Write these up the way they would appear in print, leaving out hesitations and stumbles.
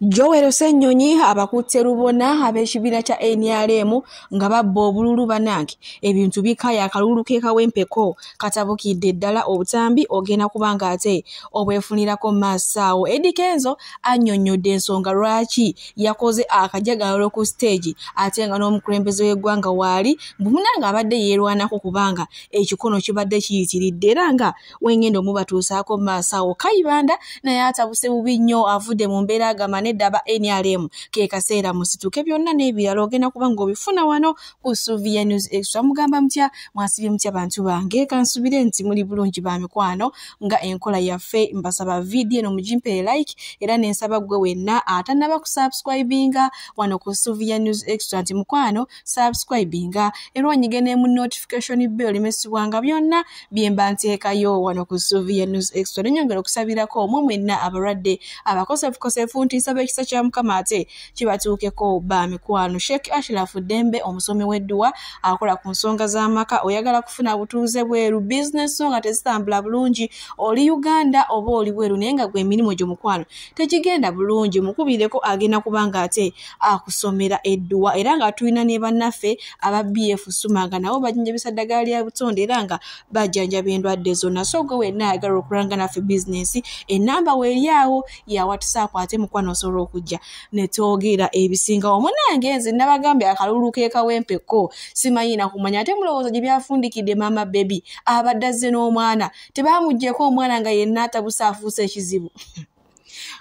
Joel Ssenyonyi abakutte Rubona ab'ekibiina kya NRM nga babba obululu banange ebintu bikaya akalulu ke kawempeko katabukidde ddala obutambi ogenda kubanga ate obwefunirako Masaawo. Eddie Kenzo annyonnyodde ensonga lwaki yakoze akajagalalo ku stage ate nga n'omukulembeze w'eggwanga waali munange abadde yeerwanako kubanga ekikono kibadde kiyitiridde era nga wengenda omubatuusaako Masaawo Kayibanda naye atabuse bubi nnyo avudde mu mbeera agamane daba NRM ke kaseera musituke byonna n'ebirala ogenda kubanga obifuna wano ku Suvia News Extra. Mugamba mutya mwasibye mutya bantu bange kansubire nti muli bulungi ba mikwano nga enkola yaffe mbasaba video no mujimpe like era nensaba gwe wenna atanaba ku subscribinga wano ku Suvia News Extra nti mukwano subscribinga era onyigene mu notification bell limesibwanga byonna byemba nteekayo wano ku Suvia News Extra. Nenyongera okusabirako omwe mwenna abalwadde abakosefu nti nsaba ekisa kya Mukama ate kibatuukeko ba mikwano. Sheikh Ashraf Dembe omusomi w'edduwa akola ku nsonga z'amaka oyagala kufuna butuuze bweru business so nga tezitambula bulungi oli Uganda oba oli bweru naye nga gwe emirimu gyo mukwano tekigenda bulungi mukubireko agenda kubanga ate akusomera edduwa era nga tulina ne bannaffe aba BF Sumanga nabo bajjanjabisa ddagala lya butonde era nga bajjanjaba endwadde zonna so gwe wenna ayagala okulanga naffe business enamba weeryawo ya WhatsApp ate mukwano osobola okujja ne twogera ebisinga omunange nze nabagambye akalulu ke kawempeko simanyi na kumanya ate mulowooza gye byafundikidde mama baby abadde azze n'omwana tebamuggyeko omwana nga yenna atabusa afuuse ekizibu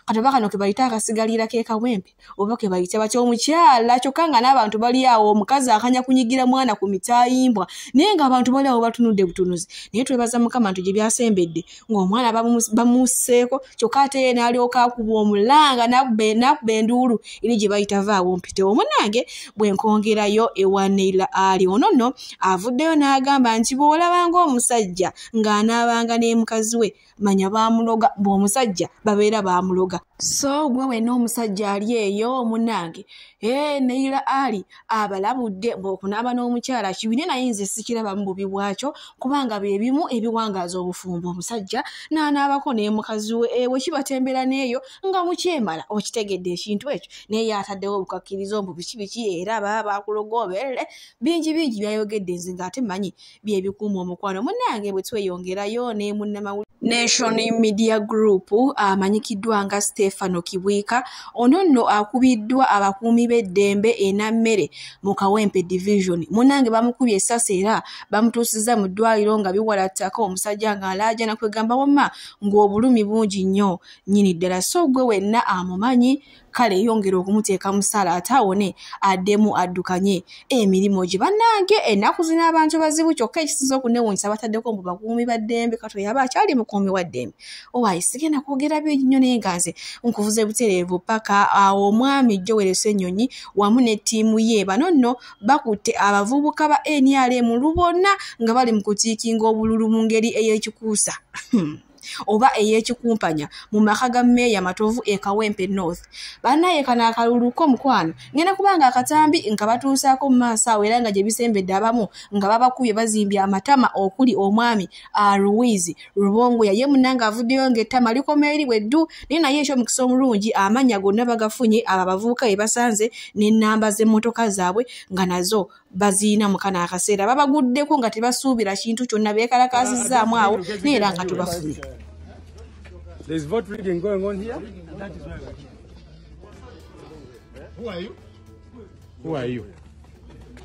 katoba kano ke bayita akasigalira ke kawempe oba ke bayita bakyomukyala kyokka nga n'abantu bali awo omukazi akanya kunyigira mwana ku mitaayimbwa naye nga abantu bali awo batunudde butunuzi naye twebaza Mukama nti gye byasembedde ng'omwana bamusseeko kyokka ate ye n'alyoka akuba omulanga n'akuba enduulu eri gye bayita vaawo mpite. Omunange bwe nkongerayo ewa Neila Ali ono nno avuddeyo n'agamba nti bw'olabanga omusajja ng'anaabanga ne mukazi we manya baamuloga bw'omusajja babeera baamuloga. So gwe wenna omusajja ali eyo omunange Neila Ali abalabudde bw'okunaaba n'omukyala kibine naye nze sikirabamu bubi bwakyo kubanga bye bimu ebiwangaaza obufumbo omusajja n'anaabako ne mukazi we ewe kibatembera n'eyo nga mukyemala okitegedde ekintu ekyo naye yataddewo obukakkirizo mbu biki era baba baakuloga oberere bingi byayogedde nze ng'ate manyi bye bikuuma omukwano. Munnange bwe tweyongerayo ne munnamawulire Nation Media Group amanyikiddwa nga Stefano Kibwika ono nno akubiddwa abakuumi b'eddembe enammere mu Kawempe Division. Munnange bamukubye essasi era bamutuusizza mu ddwaliro nga biwalattako omusajja ng'alaaja na kwegamba wamma ng'obulumi bungi nnyo nnyini ddala so gwe wenna amumanyi kale yongera okumuteeka musala atawone addemu addukanye emirimu gye bannange ennaku zino abantu bazibu kyokka ekisinza okunewuunyisa bataddeko mbu bakuumi ba ddembe kato yaba akyali mukuumi wa ddembe owaayi sigenda kwogera bingi nnyo naye nga nze nkuvuze butereevu paka awo omwami Joel Ssenyonyi wamu ne ttiimu ye bano nno bakutte abavubuka ba NRM Rubona nga bali mu kutiikinga obululu mu ngeri ey'ekikuusa oba ey'ekikumpanya mu maka ga Meeya Matovu e Kawempe North. Bannaye kana akaluluko mukwano ngenda kubanga akatambi nga batuusaako mu Masaawo era nga gye bisembedde abamu nga babakubye bazimbye amatama okuli omwami Louise Rubongo ye munnanga avuddeyo ng'ettama likoma eri bweddu naye naye ekyo mukisa omulungi amanya gonna bagafunye abo abavubuka be basanze n'ennamba z'emmotoka zaabwe nga nazo baziina mu kana akaseera babaguddeko nga tebasuubira kintu kyonna beekalakaasizzaamu awo naye era nga tubafunye. There's vote rigging going on here. That is why we're here. Who are you? Who are you?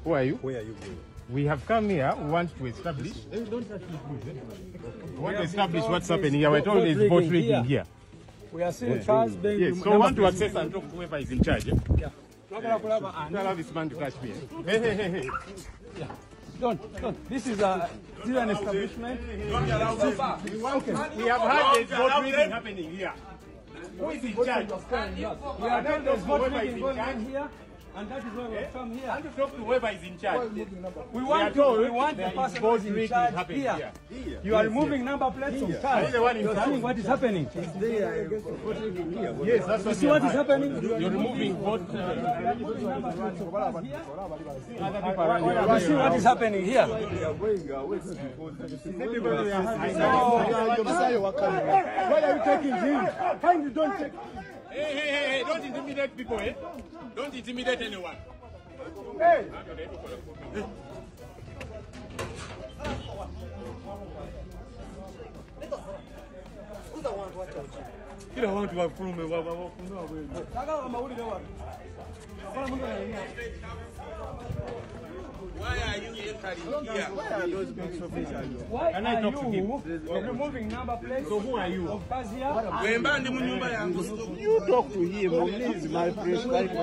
Who are you? Where are you going? We have come here. We want to establish. Don't touch me, please. We want to establish what's happening here. We're told there's vote rigging here. We are seeing cars being. Yes. So we want to access and talk to whoever is in charge. Yeah. Don't allow this man to touch me. Hey. Yeah. Don't. This is an establishment. Don't allow this. Okay. We have had this vote rigging happening here. Who is in charge? We are told there's vote rigging going on here, and that is why we have come here. And to talk to whoever is in charge. We want the person who is in charge here. You are removing number plates from cars. You are seeing what is happening. Yes, that's You see what is happening? You're removing vote. You see what is happening here? Why are you taking him? Kindly don't take. Hey, don't interrupt. intimidate people, eh? Don't intimidate anyone. Hey! Kila watu wa Furume Why are you entering here? Why are those police officers? Why Can I talk to him? removing number plates? So who are you? Of cars here? You talk to him, please, my prescribed.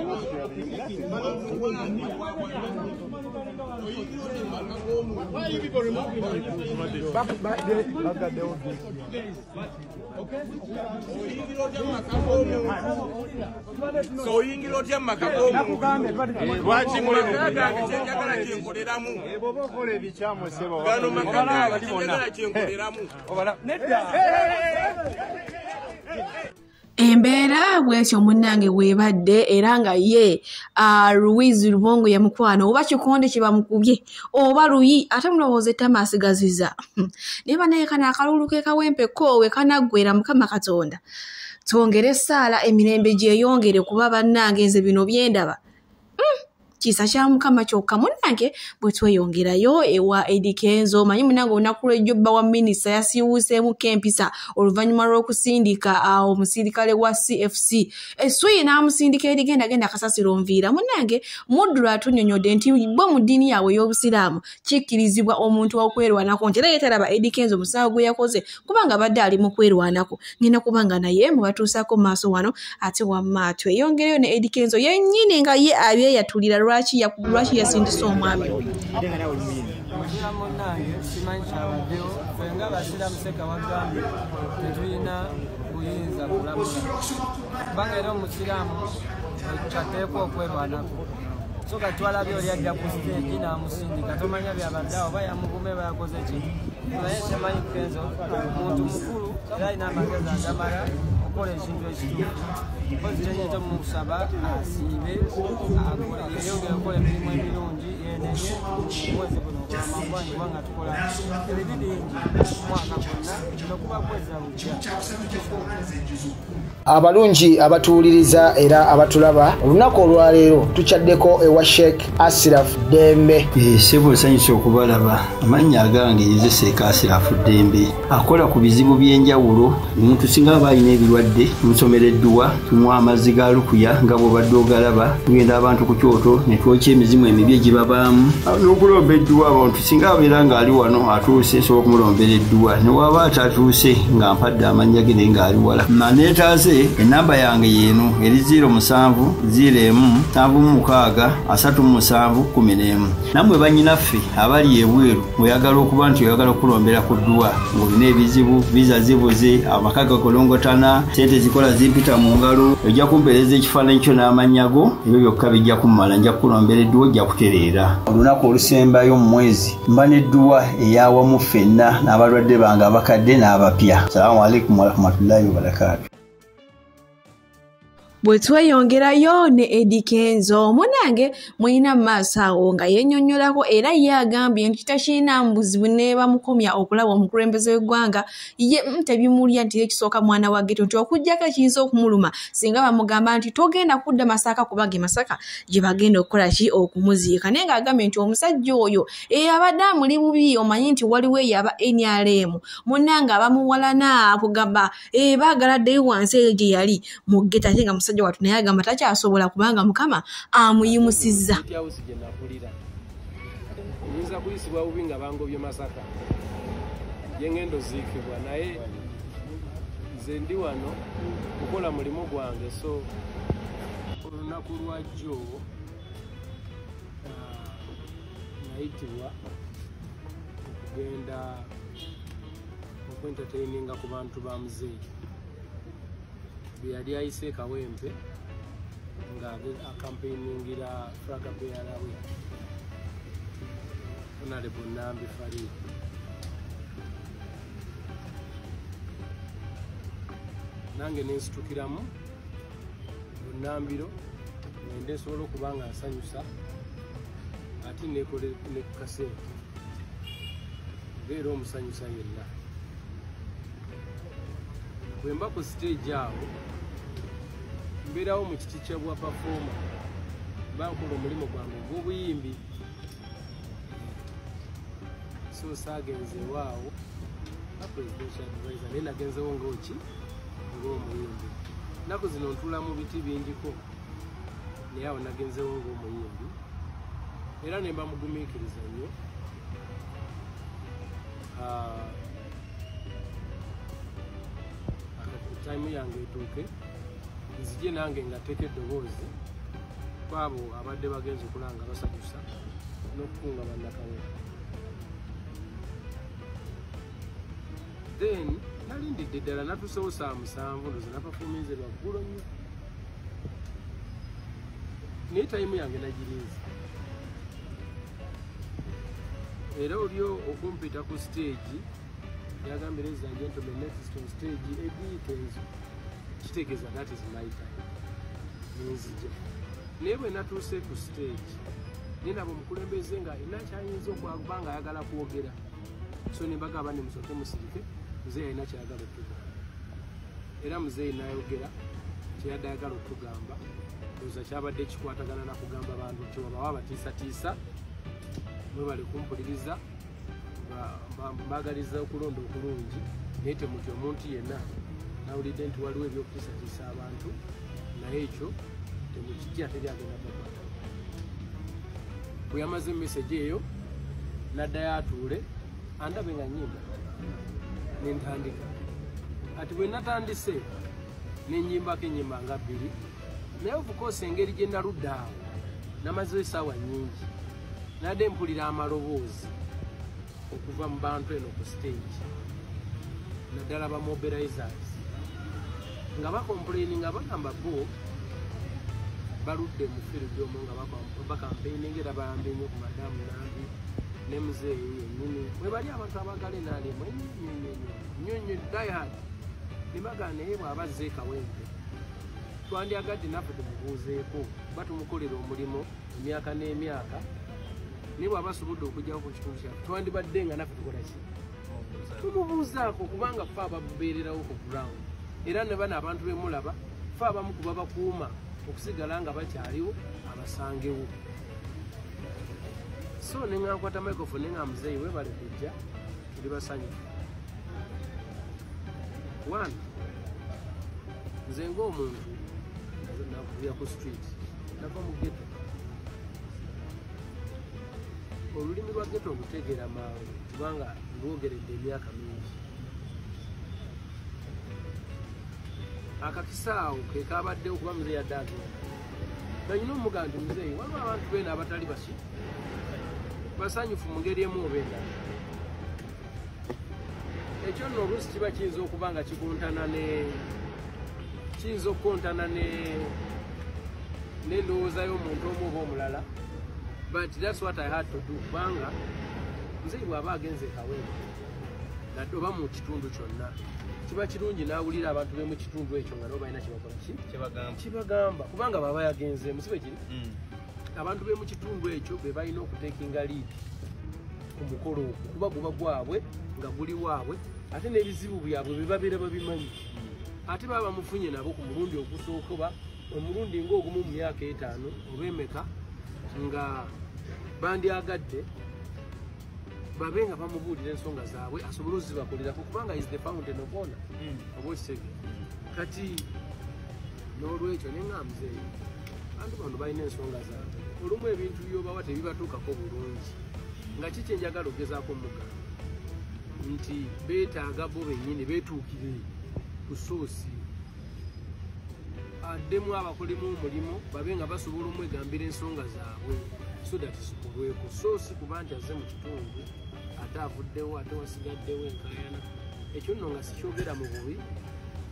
Why are you people removing me? Back there. Okay? So yingiro tya makabomu. Lwaki mulagaga kyenjagala kyenkoleramu. Bobokola ebikyamu sebo. Gano makaga kyenjagala kyenkoleramu. Embeera bw'etyo munnange bw'ebadde era nga ye Louise Lubongo yamukwano oba kikonde kye bamukubye oba luyi ate mulowooza ettama asigaziza naye banaye kana akalulu ke kawempeko we kanaggwera Mukama Katonda twongere essaala emirembe gyeyongere kuba bannange nze bino byendaba kisa kya Mukama kyokka munnange bwe tweyongerayo ewa Eddie Kenzo manyi munnange olunaku lw'ejjobba wa minisita yasiiwuuseemu kempisa oluvannyuma lw'okusindika omusirikale wa CFC essuyi n'amusindika erigenda kasasiro nviira munnange muddu lwatunnyonnyodde nti bwe mu ddiini yaabwe ey'obusiraamu kikkirizibwa omuntu okwerwanako nti era yeetalaba Eddie Kenzo omusango gwe yakoze kubanga abadde ali mu kwerwanako ngenda kubanga naye mubatuusaako mu maaso wano ate wamma tweyongereyo ne Eddie Kenzo yennyini nga ye abyeyatulira lwaki yasindisa omwami oyo musiraamu nange simanyi kyabaddewo ffe nga abasiraamu seka wagambye tetulina buyinza kulamula kubanga era omusiraamu kyateekwa okwerwanako so katwalabye oli ajja ku siteegi n'amusindika tomanya byabaddeawo oba yamugume bayakoze ki naye semanyi Kenzo muntu mukulu era alina amagezi agamala okukola ekintu ekituufu mpozi kyenyinza omusaba asiibe yeyongere okukola emirimu emirungi yenenye omwezi guno gwamagwanyi kubanga tukola ebiri bingi omwaka gwonna nokuba kweza bujja abalungi abatuwuliriza era abatulaba olunaku olwaleero tukyaddeko ewa Sheikh Ashraf Dembe sebo sanyusa okubalaba amannya agange yezeseeka Ashraf Dembe akola ku bizibu by'enjawulo omuntu singa aba alina ebirwadde musomereddwa tumuwa amazzi ga lukuya nga bw'obadde ogalaba tugenda abantu ku kyoto ne twokya emizimu emibi egibabaamu n'okulomba edduwa abantu singa abeera ng'ali wano atuuse nsobola okumulombeera edduwa ne waba atatuuse nga mpadde amannya ge naye ng'ali wala maneetaaze enamba yange yeeno eri 070736 nammwe bannyinaffe abali ebweru oyagala okuba nti oyagala okulombera ku dduwa ng'olina ebizibu viza zibuze amaka gakolongotana sente zikola zimpita mu ngalo ojja kumpeereza ekifaananyi kyo n'amanyago ebyo byokka bijja kummala nja kukulombera edduwa ojja kutereera olunaku olusembayo mu mwezi mba n'edduwa eyawamu ffenna n'abalwadde bange abakadde n'abapya salaamu alaikum warahmatullahi wabarakatu bwe tweyongerayo ne Eddie Kenzo munange mulina maaso awo nga yennyonnyolako era ye agambye nti takirina mbuzibu ne bamukomya okulaba omukulembeze w'eggwanga ye tebimulya nti ekisooka mwana wa ghetto nti okujjako ekiyinza okumuluma singa bamugamba nti togenda kudda Masaka kubanga Masaka gye bagenda okukola ki okumuziika naye ng'agambye nti omusajja oyo abadde amuli bubi omanyi nti waliwo eyaba NRM munnange abamuwalana kugamba baagala ddeyo wansi eyo gye yali mu ghetto ate nga musajja watu naye agamba takyasobola kubanga Mukama amuyimusizza nyinza kuyisibwa bubi nga bangobye Masaka yengendo ziikibwa naye nze ndi wano kukola mulimu gwange so olunaku lwajjo nayitibwa okugenda okwentertaininga ku bantu ba muzeeyi yali ayise Kawempe nga akampeiningira Fraga Bearawe Honorable Nambi Farid nange nensitukiramu Nambiro nende nsobola okuba nga nsanyusa ate nekole ne kasente beera omusanyusa yenna bwe mba ku stage awo mbeerawo mu kiti kya bwa pafoma bankola omulimu gwange ogw'obuyimbi so saagenze waawo presidential advisor naye nagenzewo ngaoki ng'omuyimbi ennaku zino ntuula mu biti bingiko naye awo nagenzewo ng'omuyimbi era ne mbamugumiikiriza nnyo time yange etuuke nzije nange ngateeka eddoboozi kwabo abadde bagenze okulanga basajusa n'okukunga bannakawere then nalindidde ddala natuusewo 7 ndoze napafuminze lwaggulo nnyo naye time yange nagirinza era olio okumpita ku stage yagambye ladies and gentlemen next on stage ebiitenzo kitegeeza that is my time nenzija naye bwe natuuse ku stage naye nabo omukulembeze nga inakyayinza okubanga ayagala kwogera so nembagamba ne musooke musirike muzeeyi alina kyayagala okutugamba era muzeeyi nayogera kyeyadde ayagala okutugamba oza kyabadde kikwatagana nakugamba bantu kyewabawa abatiisatiisa mwe bali kumpuliriza mbagaliza okulonda okulungi naye temuti omuntu yenna nawulidde nti waliwo ebyokutiisatiisa abantu naye ekyo temukijja tebyagenda bakwata bwe yamaze emesegi eyo naddayo atuule andabe nga nyimba nentandika ati bwe natandise nenyimbako enyimba nga 2 naye ofukoosa engeri gye naludda awo namazeyo essaawa nnyingi nadde mpulira amaloboozi okuva mu bantu eno ku stage naddala ba mobilizers nga bakomplaini nga bagamba bo baludde mu field omwo nga bakampaining era bayambe nnyo ku madamu nambi ne muzeeyi yennyini bwe bali abantu abagala enaalimu nnyonnyo diehard nebagana naye bw'abazze ekawempe twandyagadde naffe tumubuuzeeko batumukolera omulimu emyaka n'emyaka naye bw'aba asobodde okugyawo ku kitundu kyaffe twandibadde nga naffe tukola ki tumubuuzaako kubanga ffe ababeererawo ku ground era ne bano abantu bemulaba ffe abamu kuba bakuuma okusigala nga bakyaliwo abasangewo so nengankwata microphone nenga muzeeyi webale kujja tuli basanyufu 1 nze ng'omuntu nakuvuya ku street nava mu ghetto olulimi lwa ghetto olutegeera mangu kubanga lwogeredde emyaka mingi akakisaawo kekabaddewo kuba muzeeyi yadde agenda nanyina omugaa nti muzeeyi waliwo abantu bena abatali basi basanyufu mu ngeri emu oba endala ekyo nno oluusi kiba kiyinza okuba nga kiyinza okukontana n'endowooza y'omuntu omu oba omulala but that's what I had to do kubanga muzeeyi bw'aba agenze ekawempe nadde oba mu kitundu kyonna kiba kirungi n'awulira abantu be mu kitundu ekyo nga nabo balina kibakola kibagamba kubanga baba yagenzeemu sibe kiri abantu be mu kitundu ekyo be balina okuteekinga liidi ku mukolo ogwo kuba guba gwabwe nga guli waabwe ate n'ebizibu byabwe be babeera babimanyi ate baba bamufunye nabo ku mulundi ogusooka oba omulundi ng'ogumu mu myaka 5 oba emeka nga bandyagadde babe nga bamubuulira ensonga zaabwe asobole ozibakolerako kubanga is the fountain of honor oba okisege kati n'olwekyo nenga muzeeyi bantu bano balina ensonga zaabwe olumu ebintu byobawa tebibatuukako bulungi nga kiki enjagala ogezaako mugamba nti beetaaga bo bennyini beetuukire ku soosi addemu abakolemu omulimu babe nga basobola omwegambira ensonga zaabwe so that zikolweko soosi kuba nti azze mu kitundu ate avuddewo ate wasigaddewo enkaayana ekyo nno nga sikyogera mu bubi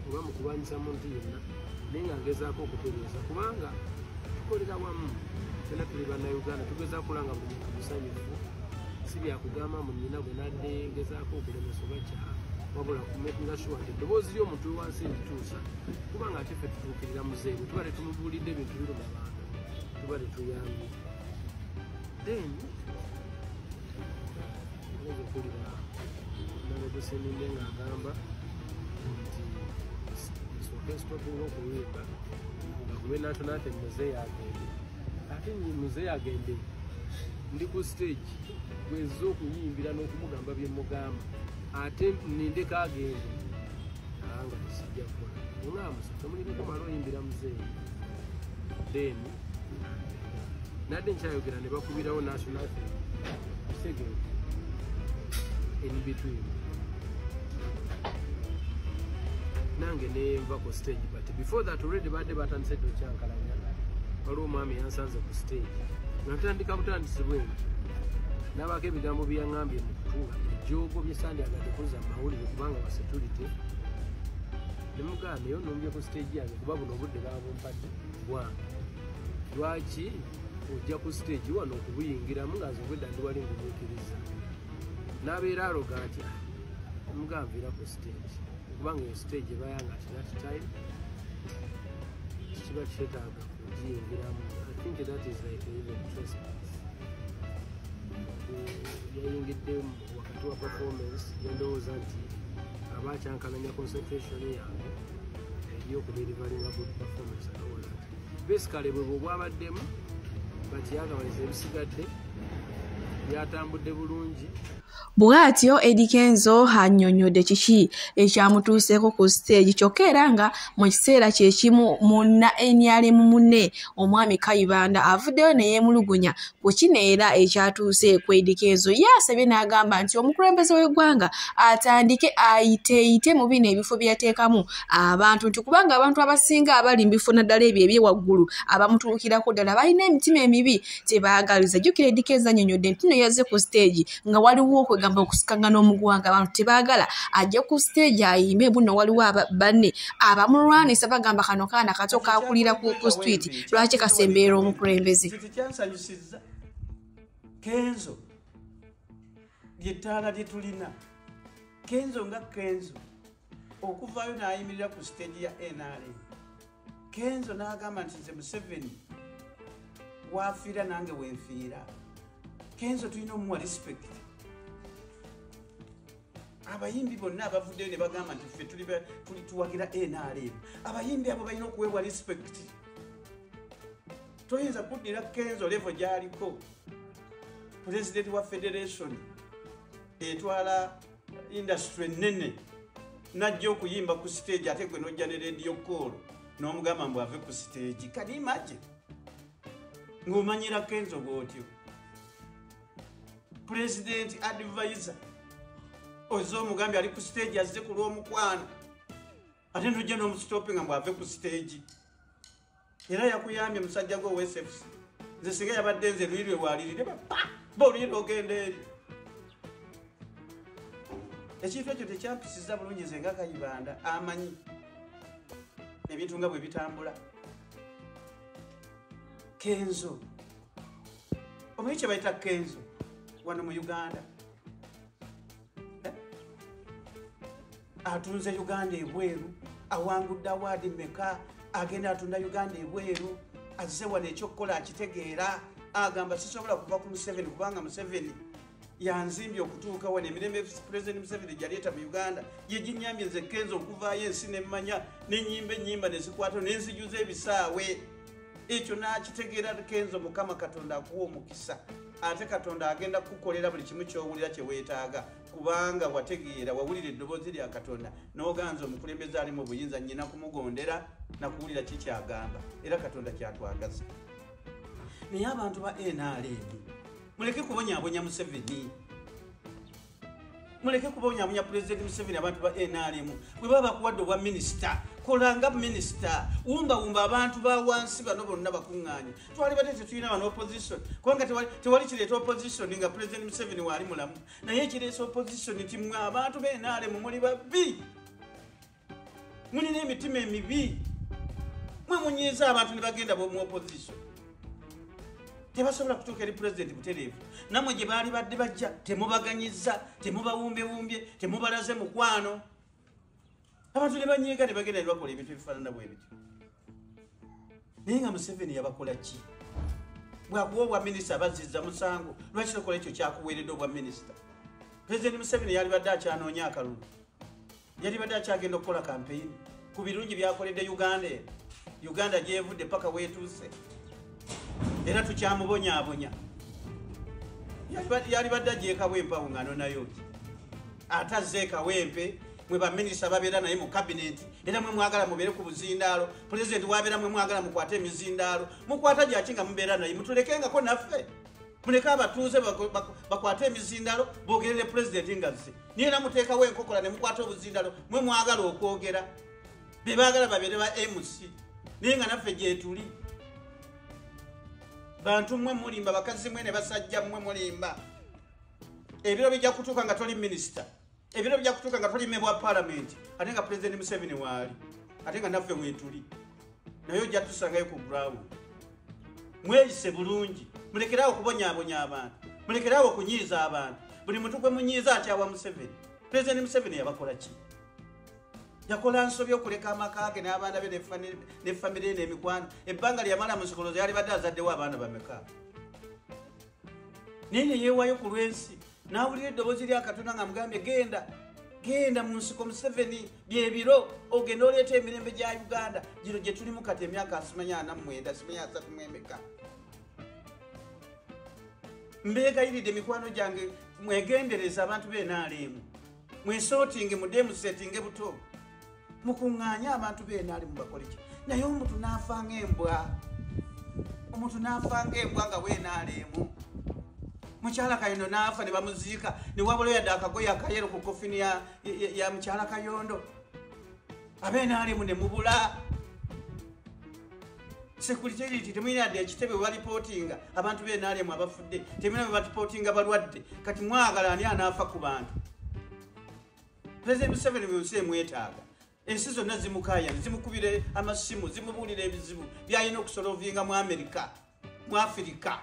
oba mu kulwanyisa muntu yenna naye nga ngezaako okutereeza kubanga tukolera wamu fena tuli bannayuganda tugezaako kulanga buli muntu musanyufu si byakugamba mu nnyina bwe nadde ngezaako okulemesa oba kyaa wabula kumekinga sure nti eddoboozi ly'omuntu wansi lituusa kubanga ate ffe tutuukirira muzeeyi bwe tuba tetumubuulidde ebintu biruma bantu tuba tetuyambye then oleza okulira naneguseninde ng'agamba nti nsooke stopinga okuyimba nga we national anthem muzeeyi agende ate muzeeyi agende ndi ku stage bwezza okuyimbira n'okumugamba bye mugamba ate nindeko agende nga tesijja kukola onaamusa tomulinako mala oyimbira muzeeyi then nadde nkyayogera ne bakubirawo national anthem second in between nange nenva ku stage but before that already badde batandise dokyankalanya waliwo omwami yansanze ku stage natandika butandisi bwengi nabaako ebigambo byeyaŋŋambye mu kutunga ejoogo byesandyagadde kuza mawulire kubanga basecurity nemugambe yo nombye ku stage yange kuba buno obudde babumpadde bwange lwaki ojja ku stage wano okubuyingiramu ngaazi obwedda ndi wali ngumuukiriza n'abeera aroga nti muganviira ku stage kubanga eyo stage ebayanga ati that time kiba kyetaaga kugiyingiramu. I think that is like even trespass. Yayingidde wakati wa performance yendowooza nti abakyankalanya concentration yange ey'okudelivaringa good performance and all that. Basically bwe bw'obwabaddemu but yagabaniza ebisigadde byatambudde bulungi. Bw'atyo Eddie Kenzo annyonnyodde kiki ekyamutuuseeko ku stage kyokka era nga mu kiseera kyekimu munna NRM munne omwami Kayibanda avuddeyo ne yeemulugunya ku kino era ekyatuuse ku Eddie Kenzo. Ye asabye n'agamba nti omukulembeze w'eggwanga atandike ayiteeyite mu bino ebifo byateekamu abantu nti kubanga abantu abasinga abali mu bifo naddala ebyo ebyewaggulu abamutuukirako ddala balina emitima emibi tebaagaliza. Jjukira Eddie Kenzo annyonnyodde nti nno yazze ku stage nga waliwo okwegamba okusikanga n'omugwanga abantu tebaagala ajja ku stage ayimbe buno waliwo banne abamulwanisa bagamba kano kaana kato kakulira ku street lwaki kasembeera omukulembeze. Kyansanyusizza Kenzo ly'ettaala lye tulina. Kenzo nga Kenzo okuvaayo n'ayimirira ku stage ya NRM. Kenzo n'agamba nti nze Museveni waafiira nange wenfiira. Kenzo tulina omuwa respect. Abayimbi bonna abavuddeyo ne bagamba nti ffe tuli tuwagira NRM. Abayimbi abo balina okuweebwa respect. Toyinza kuddira Kenzo level gy'aliko president wa federation etwala industry ennene najja okuyimba ku stage ate gwe n'ojja ne radio call n'omugamba mbu ave ku stage. Can you imagine? Ng'omanyira Kenzo bw'otyo. President advisor ozo mugambi ali ku stage azze ku lw'omukwano ate nojja n'omusitopinga mbu ave ku stage. Era yakuyambye musajja gwe wSFC nze singa yabadde nze lwirwe waalirire bolwirwe ogenda eri. Ekintu ekyo tekyampisiza bulungi nze nga Kayibanda amanyi ebintu nga bwe bitambula. Kenzo omanyi kye bayita Kenzo wano mu Uganda atunze Uganda ebweru awangudde awaadi meka agenda atunda Uganda ebweru azze wano ekyokukola akitegeera agamba sisobola kuva ku Museveni kubanga Museveni yanzimbye okutuuka wano emirembe President Museveni gyaleeta mu Uganda ye ginyambye nze Kenzo okuvaayo ensi nemmanya n'ennyimba ennyimba nezikwata n'enzijuza ebisaawe. Ekyo n'akitegeera Kenzo Mukama Katonda akuwa omukisa ate Katonda agenda kukolera buli kimu ky'owulira kye weetaaga kubanga wategeera wawulira eddoboozi lya Katonda n'oganza omukulembeze ali mu buyinza nnyina kumugondera na kuwulira kikyagamba era Katonda kyatwagaza. Naye abantu ba NRM muleke kubonyaabonya Museveni, muleke kubonyaabonya President Museveni. Abantu ba NRM bwe baba bakuwadde obwa minisita kolanga minisita wumba abantu ba wansi bano bonna bakuŋŋaanye. Twali bate tetulina bano opposition kubanga tewali kireeta opposition nga President Museveni waali mulamu naye kireesa opposition nti mwe abantu be NRM muli babbi mulina emitima emibi mwe munyiiza abantu ne bagenda mu opposition tebasobola kutuuka eri president butereevu. Nammwe gye baali badde bajja temubaganyizza temubawumbyewumbye temubalaze mukwano. Abantu ne banyiiga ne bagenda ne bakola ebintu ebifaanana bwe bityo. Naye nga Museveni yabakola ki? Bwakuwa obwa minisita abazizza musango lwaki tokola ekyo kyakuweeredde obwa minisita? President Museveni yali badde akyanoonya akalulu, yali badde akyagenda okukola campaign ku birungi byakoledde Uganda. Uganda gyevudde paka weetuuse era tukyamubonyaabonya yali badde agyekawempe awo ngano nayo ate azze ekawempe mwe baminisita babeera naye mu kabineti era mwe mwagala mubeere ku buzindaalo pulezidenti wabeera mwe mwagala mukwate emizindaalo mukwata gyaki nga mubeera naye mutulekengako naffe muleke abatuuze bakwate emizindaalo boogerere pulezidenti nga zze niye era muteekawo enkokola ne mukwata obuzindaalo mwe mwagala okwogera be baagala babeere ba mc naye nga naffe gyetuli bantu mwe mulimba bakazi mwe ne basajja mwe mulimba ebiro bijja kutuuka nga toli minisita ebiro bijja kutuuka nga toli member wa parliament ate nga President Museveni waali ate nga naffe weetuli naye ojja tusangayo ku ground mweyise bulungi mulekerawo okubonyaabonya abantu mulekerawo okunyiiza abantu buli muntu gwe munyiiza atyawa Museveni President Museveni yabakola ki yakola nsobi okuleka amaka ge n'abaana be ne famire n'emikwano ebbanga lyamala mu sikolozo yali badde azaddewo abaana bameka naye yeewayo ku lw'ensi n'awulira eddoboozi lya Katonda nga mugambye genda mu nsiko Museveni byebiro ogenda oleeta emirembe gya Uganda gino gye tulimu kati emyaka 49 34 mbeegayiridde mikwano gyange mwegendereza abantu b'enaalimu mwesootinge mudemusetinge buto mukuŋŋaanye abantu b'enaalimu bakole ki naye omuntu n'afa ng'embwa nga w'enaalimu mukyala Kayino n'afa ne bamuziika ne wabulayo yadde akagoye akayeru ku kofini ya mukyala Kayondo ab'enaalimu ne mubula security temuyina yadde ekitebe we balipootinga abantu b'enaalimu abafudde temuyina we balipootinga balwadde kati mwagala ani anaafa ku bantu President Museveni mu nsi emwetaaga ensi zonna zimukaaya zimukubire amasimu zimubuulira ebizibu byalina okusolovinga mu Amerika mu Afirika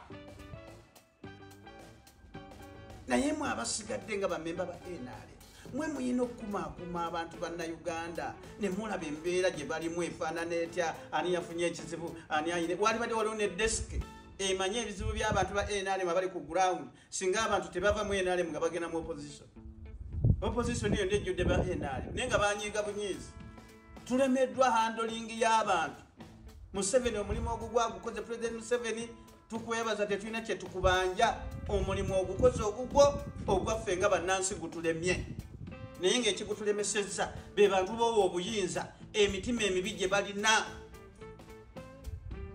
naye mwe abasigadde nga bamemba ba NRM mwe muyina okukumaakuma abantu bannayuganda ne mulaba embeera gye balimu efaanana etya ani yafunye ekizibu ani ayine wali badde waliwo ne desike emanye ebizibu by'abantu ba NRM abali ku ground singa abantu tebava mu NRM nga bagenda mu opposition iyo ndejjudde ba NRM naye nga banyiiga bunyiizi tulemeddwa handling y'abantu Museveni omulimu ogugwa gukoze President Museveni tukwebaza tetulina kye tukubanja omulimu ogukoze ogugwo ogwaffe nga bannansi gutulemye naye ng'ekigutulemesezza be bantu bowo obuyinza emitima emibi gye balina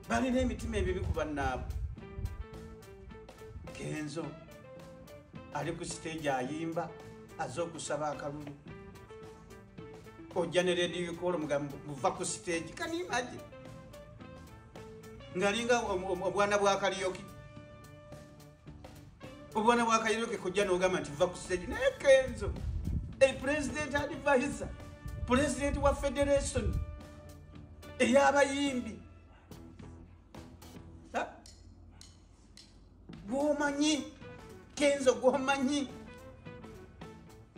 emitima emibi ku bannaabwe Kenzo ali ku stage ayimba azze okusaba akalulu ojja ne radio call muva ku stage kanimaje ngalinga obwana bwa Kariyoki kujja n'ogamba nti va ku stage naye Kenzo president advisor president wa federation ey'abayimbi gwomanyi Kenzo gwomanyi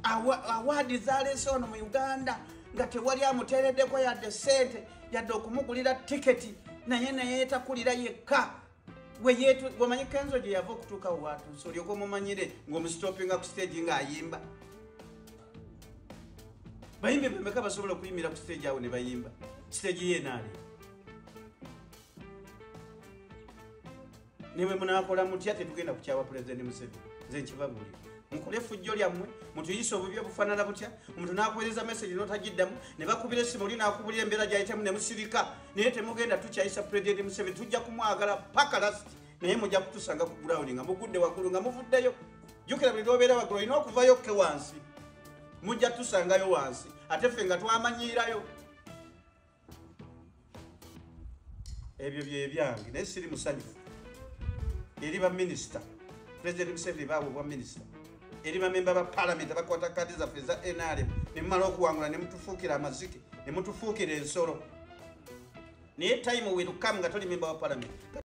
awaadi zaleese ono mu Uganda nga tewali amuteereddeko yadde ssente yadde okumugulira tiketi naye etakulira yekka gwemanyi Kenzo gye yava okutuuka watuuse olyoka omumanyire ng'omusitopinga ku stage ng'ayimba bayimbi bemeka basobola okuyimira ku stage awo ne bayimba stage yenaali niwe munaakola mutya tetugenda kukyawa President Museveni nze nkibabulira mukole effujjo lyammwe mutuyise obubi obufaanana butya omuntu n'akuweereza message n'otagiddamu ne bakubira essimu oli n'akubulira embeera gyayitamu ne musirika naye temugenda tukyayisa President Museveni tujja kumwagala paka last naye mujja kutusanga ku ground nga mugudde waggulu nga muvuddeyo jjukira buli lwobeera waggulu olina okuvayo kke wansi mujja tusangayo wansi ate ffe nga twamanyiirayo ebyo byebyange naye siri musanyufu eri baminisita President Museveni baweebwa minisita eri bamemba ba parliament abakwata kadi zaffe za NRM ne mumala okuwangula ne mutufuukira amazike ne mutufuukira ensolo naye time will come nga toli memba wa parliament